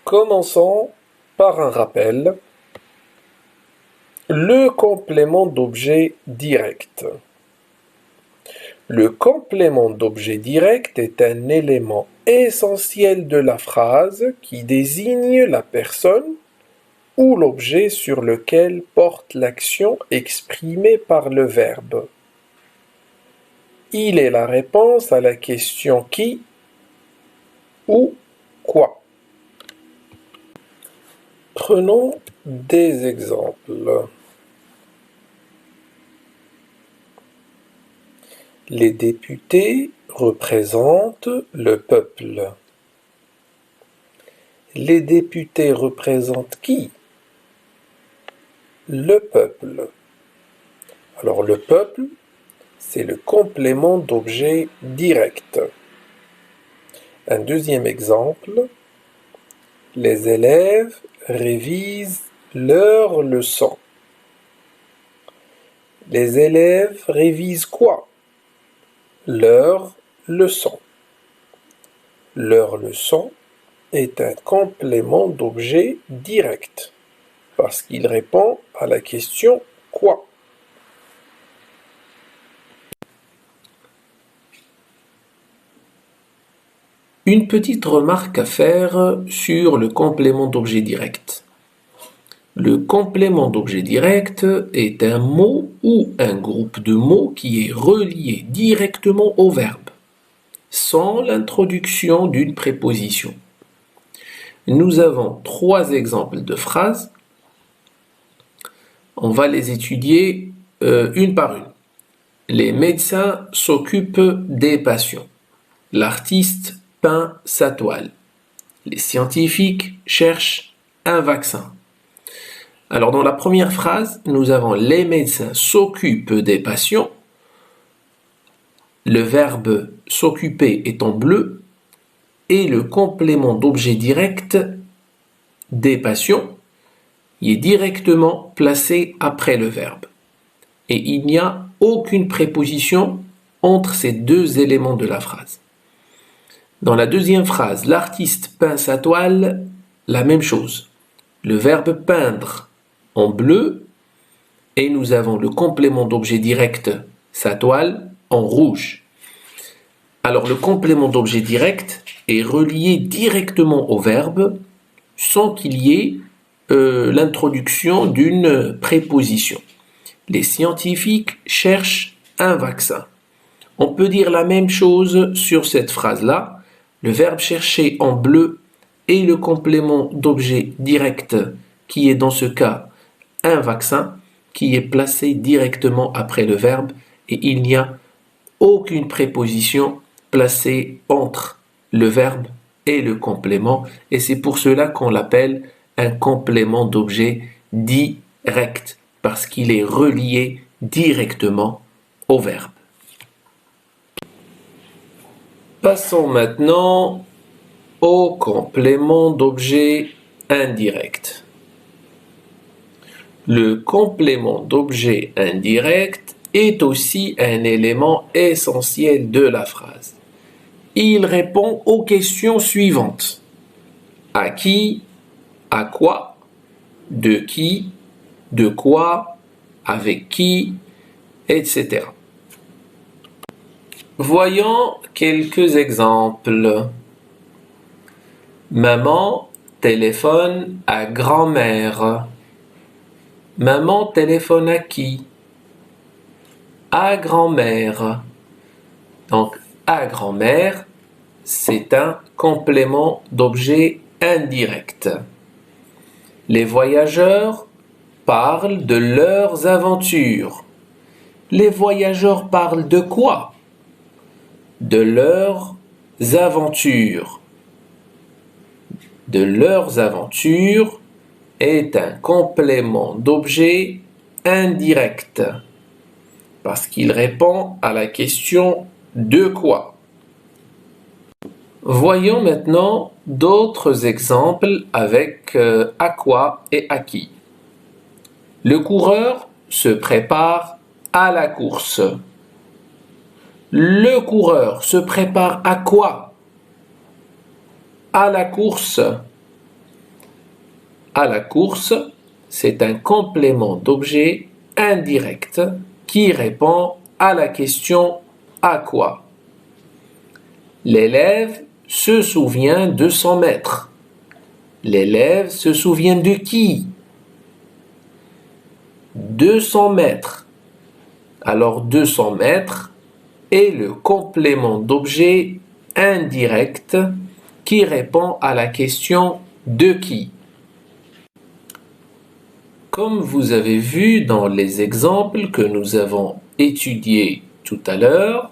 Commençons par un rappel. Le complément d'objet direct. Le complément d'objet direct est un élément essentiel de la phrase qui désigne la personne ou l'objet sur lequel porte l'action exprimée par le verbe. Il est la réponse à la question qui ou quoi. Prenons des exemples. Les députés représentent le peuple. Les députés représentent qui? Le peuple. Alors le peuple, c'est le complément d'objet direct. Un deuxième exemple. Les élèves révisent leurs leçons. Les élèves révisent quoi? Leurs leçons. Leur leçon est un complément d'objet direct parce qu'il répond à la question quoi. Une petite remarque à faire sur le complément d'objet direct. Le complément d'objet direct est un mot ou un groupe de mots qui est relié directement au verbe, sans l'introduction d'une préposition. Nous avons 3 exemples de phrases. On va les étudier une par une. Les médecins s'occupent des patients. L'artiste peint sa toile. Les scientifiques cherchent un vaccin. Alors dans la première phrase, nous avons les médecins s'occupent des patients. Le verbe s'occuper est en bleu et le complément d'objet direct des patients est directement placé après le verbe. Et il n'y a aucune préposition entre ces deux éléments de la phrase. Dans la deuxième phrase, l'artiste peint sa toile, la même chose. Le verbe peindre en bleu et nous avons le complément d'objet direct, sa toile, en rouge. Alors le complément d'objet direct est relié directement au verbe sans qu'il y ait l'introduction d'une préposition. Les scientifiques cherchent un vaccin. On peut dire la même chose sur cette phrase-là. Le verbe chercher en bleu et le complément d'objet direct qui est dans ce cas un vaccin qui est placé directement après le verbe et il n'y a aucune préposition placée entre le verbe et le complément et c'est pour cela qu'on l'appelle un complément d'objet direct parce qu'il est relié directement au verbe. Passons maintenant au complément d'objet indirect. Le complément d'objet indirect est aussi un élément essentiel de la phrase. Il répond aux questions suivantes. À qui? À quoi? De qui? De quoi? Avec qui? Etc. Voyons quelques exemples. Maman téléphone à grand-mère. Maman téléphone à qui? À grand-mère. Donc, à grand-mère, c'est un complément d'objet indirect. Les voyageurs parlent de leurs aventures. Les voyageurs parlent de quoi? De leurs aventures. De leurs aventures est un complément d'objet indirect parce qu'il répond à la question de quoi. Voyons maintenant d'autres exemples avec à quoi et à qui. Le coureur se prépare à la course. Le coureur se prépare à quoi? À la course. à la course, c'est un complément d'objet indirect qui répond à la question à quoi. L'élève se souvient de son maître. L'élève se souvient de qui? De son maître. Alors 200 mètres est le complément d'objet indirect qui répond à la question de qui. Comme vous avez vu dans les exemples que nous avons étudiés tout à l'heure,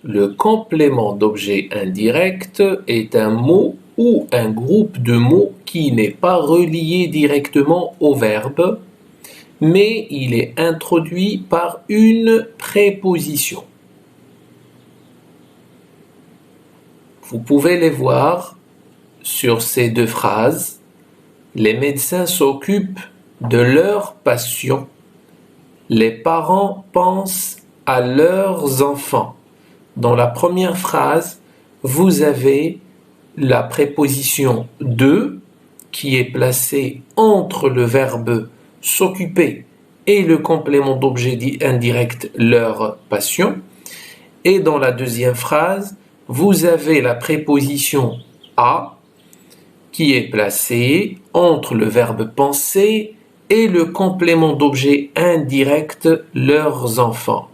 le complément d'objet indirect est un mot ou un groupe de mots qui n'est pas relié directement au verbe, mais il est introduit par une préposition. Vous pouvez les voir sur ces deux phrases. Les médecins s'occupent de leurs patients. Les parents pensent à leurs enfants. Dans la première phrase, vous avez la préposition de qui est placée entre le verbe s'occuper et le complément d'objet indirect leur passion. Et dans la deuxième phrase, vous avez la préposition à qui est placée entre le verbe penser et le complément d'objet indirect leurs enfants.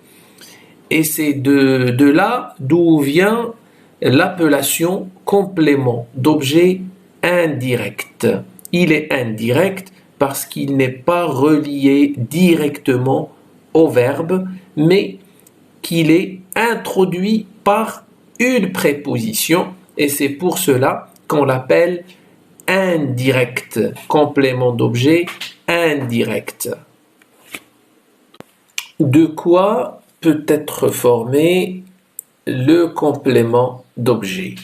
Et c'est de là d'où vient l'appellation complément d'objet indirect. Il est indirect parce qu'il n'est pas relié directement au verbe, mais qu'il est introduit par une préposition, et c'est pour cela qu'on l'appelle indirect, complément d'objet indirect. De quoi peut être formé le complément d'objet?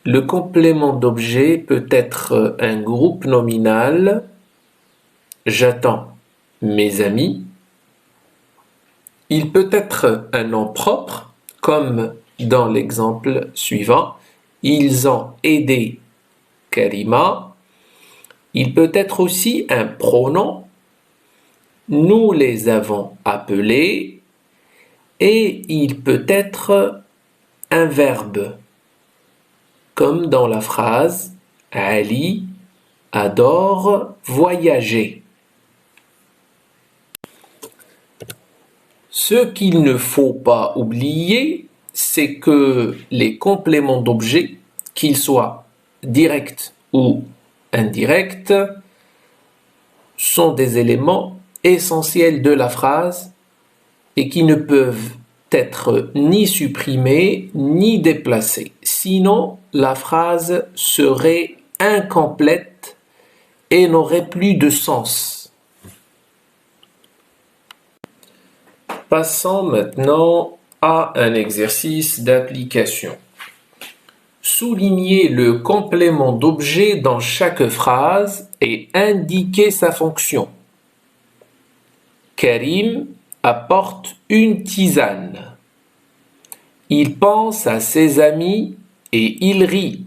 Le complément d'objet peut être un groupe nominal, j'attends mes amis. Il peut être un nom propre, comme dans l'exemple suivant, ils ont aidé Karima. Il peut être aussi un pronom, nous les avons appelés, et il peut être un verbe, comme dans la phrase Ali adore voyager. Ce qu'il ne faut pas oublier, c'est que les compléments d'objet, qu'ils soient directs ou indirects, sont des éléments essentiels de la phrase et qui ne peuvent être ni supprimés ni déplacés. Sinon, la phrase serait incomplète et n'aurait plus de sens. Passons maintenant à un exercice d'application. Soulignez le complément d'objet dans chaque phrase et indiquez sa fonction. Karim apporte une tisane. Il pense à ses amis et il rit.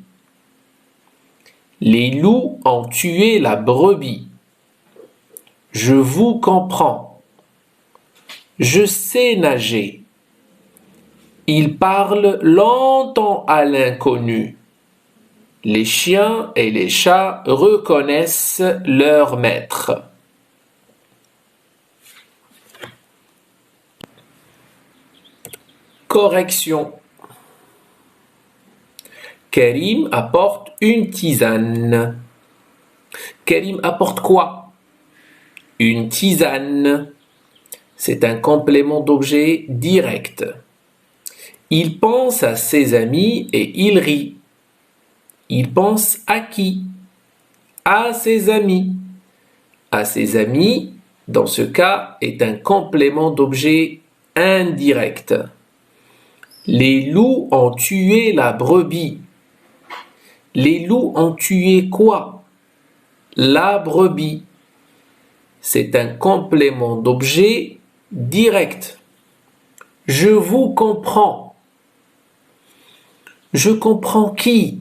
Les loups ont tué la brebis. Je vous comprends. Je sais nager. Il parle longtemps à l'inconnu. Les chiens et les chats reconnaissent leur maître. Correction. Karim apporte une tisane. Karim apporte quoi? Une tisane. C'est un complément d'objet direct. Il pense à ses amis et il rit. Il pense à qui? À ses amis. À ses amis, dans ce cas, est un complément d'objet indirect. Les loups ont tué la brebis. Les loups ont tué quoi? La brebis. C'est un complément d'objet direct. Je vous comprends. Je comprends qui?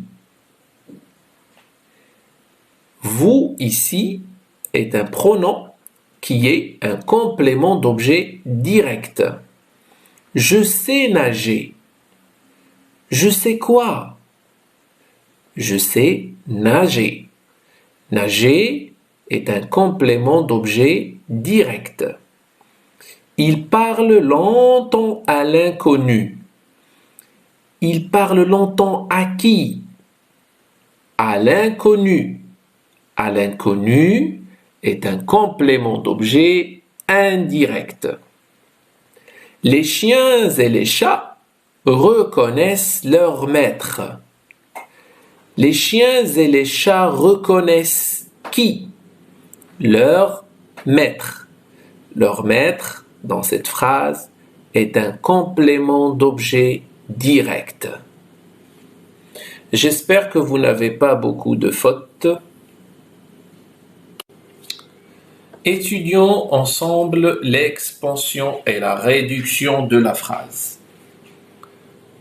Vous vous ici est un pronom qui est un complément d'objet direct. Je sais nager. Je sais quoi? Je sais nager. Nager est un complément d'objet direct. Il parle longtemps à l'inconnu. Il parle longtemps à qui? À l'inconnu. À l'inconnu est un complément d'objet indirect. Les chiens et les chats reconnaissent leur maître. Les chiens et les chats reconnaissent qui? Leur maître. Leur maître, dans cette phrase, est un complément d'objet direct. J'espère que vous n'avez pas beaucoup de fautes. Étudions ensemble l'expansion et la réduction de la phrase.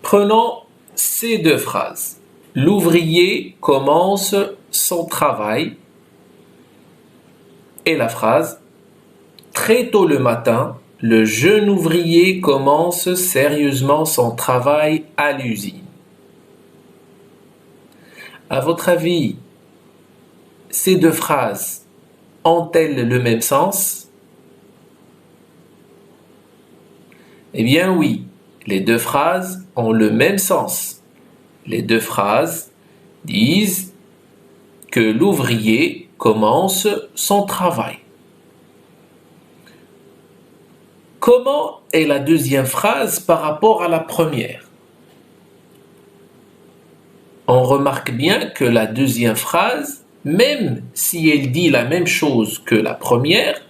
Prenons ces deux phrases. L'ouvrier commence son travail et la phrase très tôt le matin, le jeune ouvrier commence sérieusement son travail à l'usine. À votre avis, ces deux phrases ont-elles le même sens? Eh bien oui, les deux phrases ont le même sens. Les deux phrases disent que l'ouvrier commence son travail. Comment est la deuxième phrase par rapport à la première? On remarque bien que la deuxième phrase, même si elle dit la même chose que la première,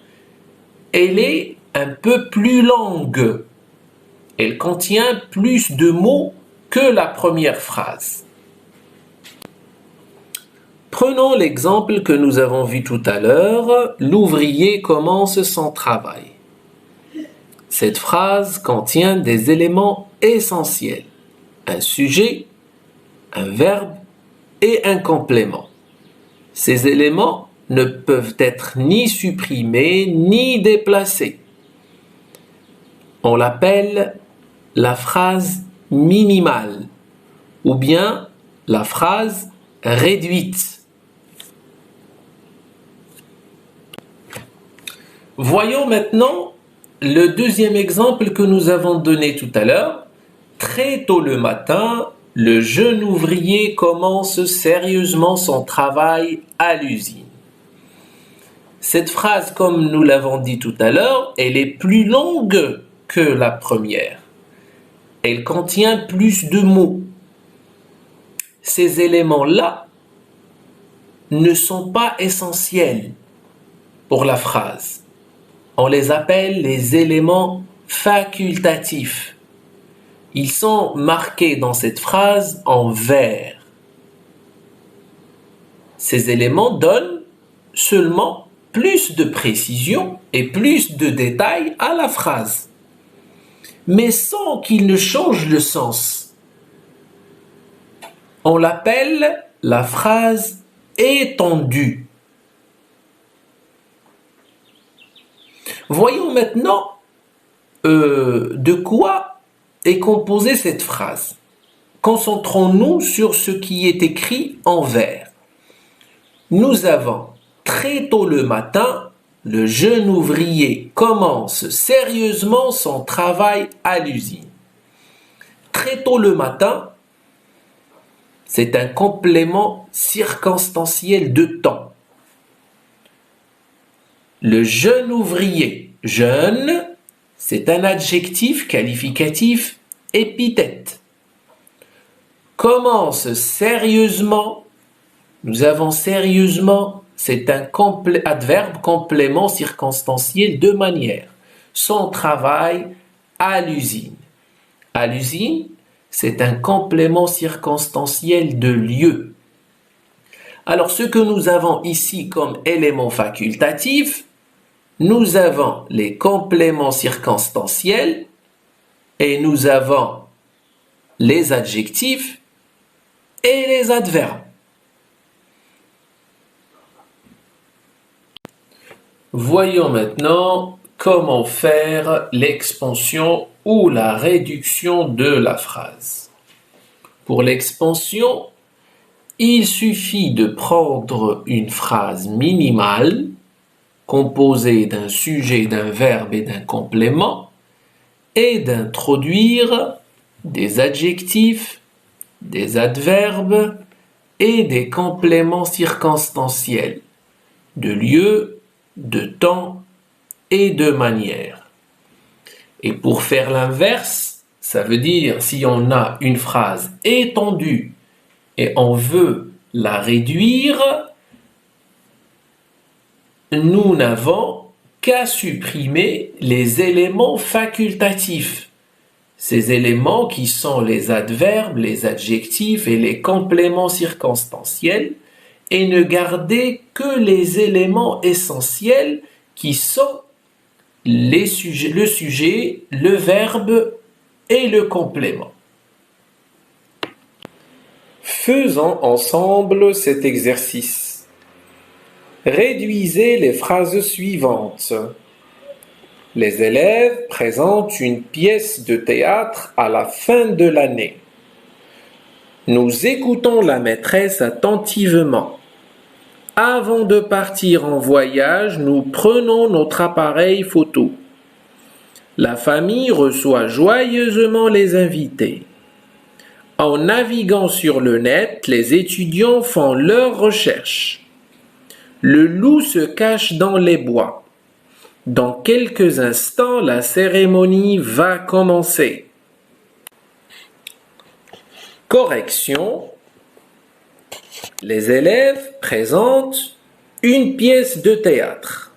elle est un peu plus longue. Elle contient plus de mots que la première phrase. Prenons l'exemple que nous avons vu tout à l'heure, l'ouvrier commence son travail. Cette phrase contient des éléments essentiels, un sujet, un verbe et un complément. Ces éléments ne peuvent être ni supprimés ni déplacés. On l'appelle la phrase minimale ou bien la phrase réduite. Voyons maintenant le deuxième exemple que nous avons donné tout à l'heure. Très tôt le matin, le jeune ouvrier commence sérieusement son travail à l'usine. Cette phrase, comme nous l'avons dit tout à l'heure, elle est plus longue que la première. Elle contient plus de mots. Ces éléments-là ne sont pas essentiels pour la phrase. On les appelle les éléments facultatifs. Ils sont marqués dans cette phrase en vert. Ces éléments donnent seulement plus de précision et plus de détails à la phrase, mais sans qu'il ne change le sens. On l'appelle la phrase étendue. Voyons maintenant de quoi est composée cette phrase. Concentrons-nous sur ce qui est écrit en vert. Nous avons très tôt le matin, le jeune ouvrier commence sérieusement son travail à l'usine. Très tôt le matin, c'est un complément circonstanciel de temps. Le jeune ouvrier, jeune, c'est un adjectif qualificatif épithète. Commence sérieusement, nous avons sérieusement, c'est un adverbe complément circonstanciel de manière. Son travail à l'usine. À l'usine, c'est un complément circonstanciel de lieu. Alors, ce que nous avons ici comme élément facultatif, nous avons les compléments circonstanciels et nous avons les adjectifs et les adverbes. Voyons maintenant comment faire l'expansion ou la réduction de la phrase. Pour l'expansion, il suffit de prendre une phrase minimale composée d'un sujet, d'un verbe et d'un complément et d'introduire des adjectifs, des adverbes et des compléments circonstanciels de lieu, de temps et de manière. Et pour faire l'inverse, ça veut dire si on a une phrase étendue et on veut la réduire, nous n'avons qu'à supprimer les éléments facultatifs. Ces éléments qui sont les adverbes, les adjectifs et les compléments circonstanciels et ne garder que les éléments essentiels qui sont le sujet, le verbe et le complément. Faisons ensemble cet exercice. Réduisez les phrases suivantes. Les élèves présentent une pièce de théâtre à la fin de l'année. Nous écoutons la maîtresse attentivement. Avant de partir en voyage, nous prenons notre appareil photo. La famille reçoit joyeusement les invités. En naviguant sur le net, les étudiants font leurs recherches. Le loup se cache dans les bois. Dans quelques instants, la cérémonie va commencer. Correction. Les élèves présentent une pièce de théâtre.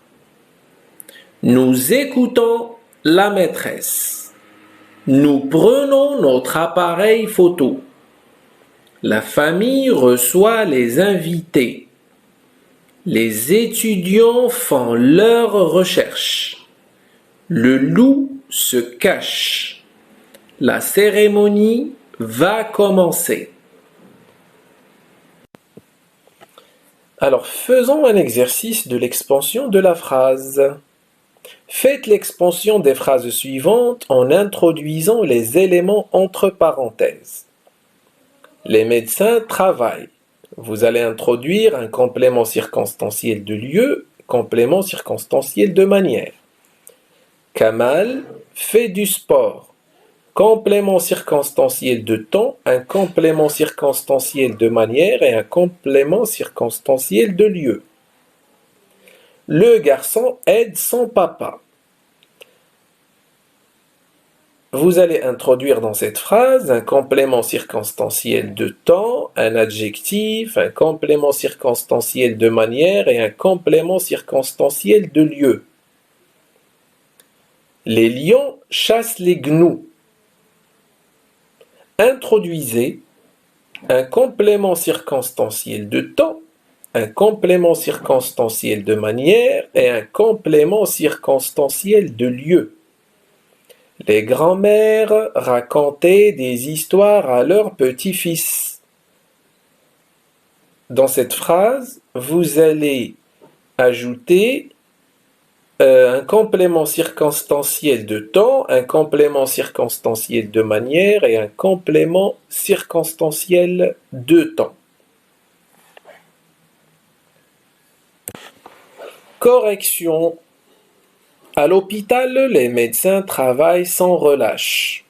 Nous écoutons la maîtresse. Nous prenons notre appareil photo. La famille reçoit les invités. Les étudiants font leurs recherches. Le loup se cache. La cérémonie va commencer. Alors, faisons un exercice de l'expansion de la phrase. Faites l'expansion des phrases suivantes en introduisant les éléments entre parenthèses. Les médecins travaillent. Vous allez introduire un complément circonstanciel de lieu, complément circonstanciel de manière. Kamal fait du sport. Complément circonstanciel de temps, un complément circonstanciel de manière et un complément circonstanciel de lieu. Le garçon aide son papa. Vous allez introduire dans cette phrase un complément circonstanciel de temps, un adjectif, un complément circonstanciel de manière et un complément circonstanciel de lieu. Les lions chassent les gnous. Introduisez un complément circonstanciel de temps, un complément circonstanciel de manière et un complément circonstanciel de lieu. Les grands-mères racontaient des histoires à leurs petits-fils. Dans cette phrase, vous allez ajouter un complément circonstanciel de temps, un complément circonstanciel de manière et un complément circonstanciel de temps. Correction. À l'hôpital, les médecins travaillent sans relâche.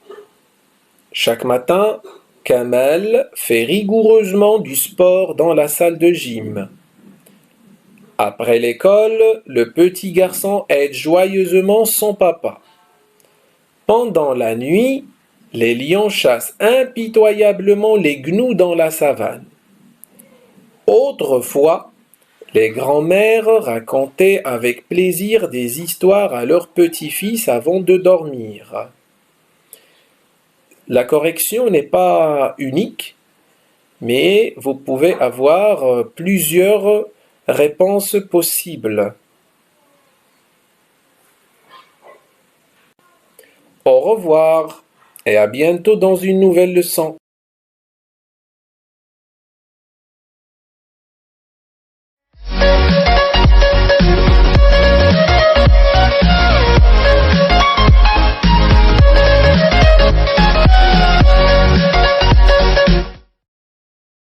Chaque matin, Kamal fait rigoureusement du sport dans la salle de gym. Après l'école, le petit garçon aide joyeusement son papa. Pendant la nuit, les lions chassent impitoyablement les gnous dans la savane. Autrefois, les grands-mères racontaient avec plaisir des histoires à leurs petits-fils avant de dormir. La correction n'est pas unique, mais vous pouvez avoir plusieurs réponses possibles. Au revoir et à bientôt dans une nouvelle leçon.